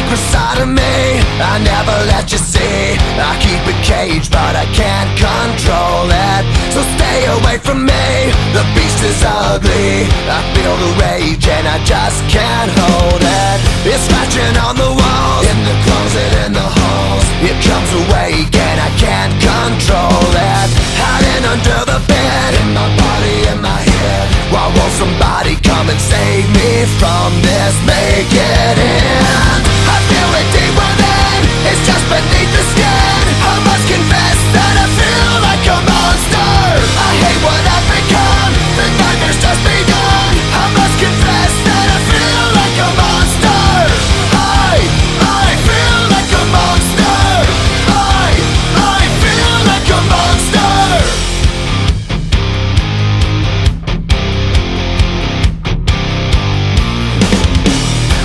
secret side of me I never let you see. I keep it caged but I can't control it. So stay away from me, the beast is ugly. I feel the rage and I just can't hold it. It's scratching on the walls, in the closet, in the halls. It comes awake and I can't control it. Hiding under the bed, in my body, in my head. Why won't somebody come and save me from this? Make it end. I feel it deep within, it's just beneath the skin. I must confess that I feel like a monster. I hate what I've become, the nightmare's just begun. I must confess that I feel like a monster. I feel like a monster. I feel like a monster.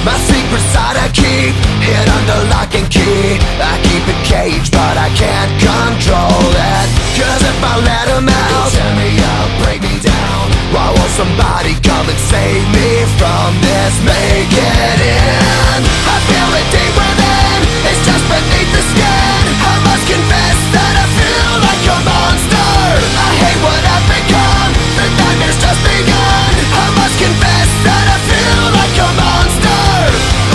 My secret side I keep hid under lock and key. I keep it caged but I can't control it. Cause if I let him out, he'll tear me up, break me down. Why won't somebody come and save me from this? Make it end. I feel it deep within, it's just beneath the skin. I must confess that I feel like a monster. I hate what I've become, the nightmare's just begun. I must confess that I feel like a monster.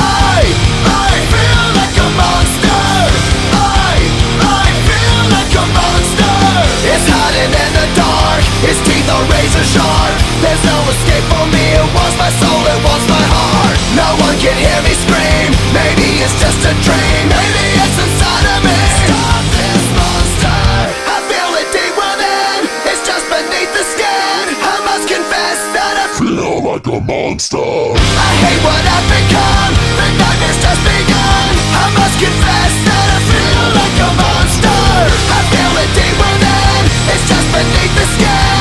I feel like a monster. I feel like a monster. It's hiding in the dark, its teeth are razor sharp. There's no escape for me, it wants my soul, it wants my heart. No one can hear me scream, maybe it's just a dream. Maybe it's inside of me. Stop this monster. I feel it deep within, it's just beneath the skin. I must confess that I feel like a monster. I hate what I've become, the nightmare's just begun. I must confess that I feel like a monster. I feel it deep within, it's just beneath the skin.